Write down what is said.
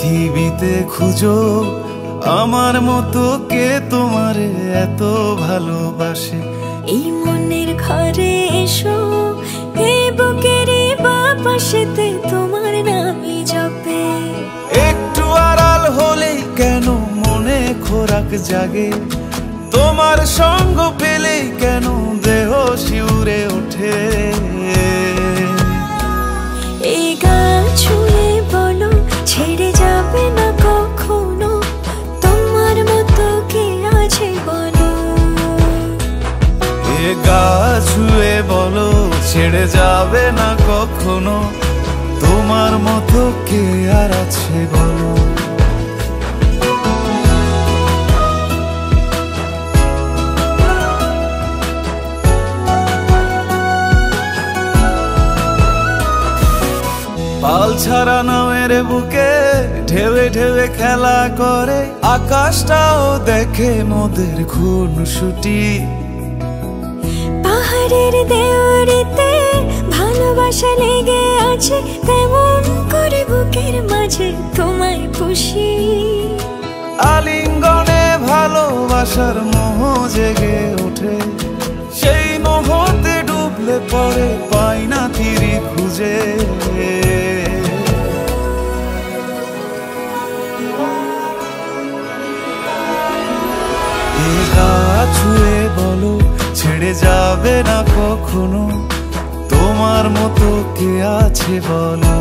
পৃথিবীতে খুঁজো আমার মতো কে তোমারে এত ভালোবাসে। এই মনের ঘরে এসো, এই বুকের বাপাশেতে তোমার নামই জপে। একটু আড়াল হলেই কেন মনে খোরাক জাগে, তোমার সঙ্গ পেলেই কেন দেহ শিউরে ওঠে। এই গান ছুঁয়ে বলো ছেড়ে যাবে না কখনো, তোমার মতো কে আছে বলো। এ গা ছুঁয়ে বলো ছেড়ে যাবে না কখনো, তোমার মতো কে আর আছে বলো। পাল ছাড়া নামের বুকে ঢেউে ঢেউে খেলা করে, আকাশটাও দেখে মোদের খুনসুটি। পাহাড়ের দেওয়ারিতে ভালোবাসা লেগে আছে, তেমন করে বুকের মাঝে তোমায় পুষি। আলিঙ্গনে ভালোবাসার মোহ জেগে ওঠে, সেই মোহতে ডুবলে পড়ে পাই না তীরে খুঁজে। এ গা ছুঁয়ে বলো ছেড়ে যাবে না কখনো, তোমার মতো কে আছে বলো।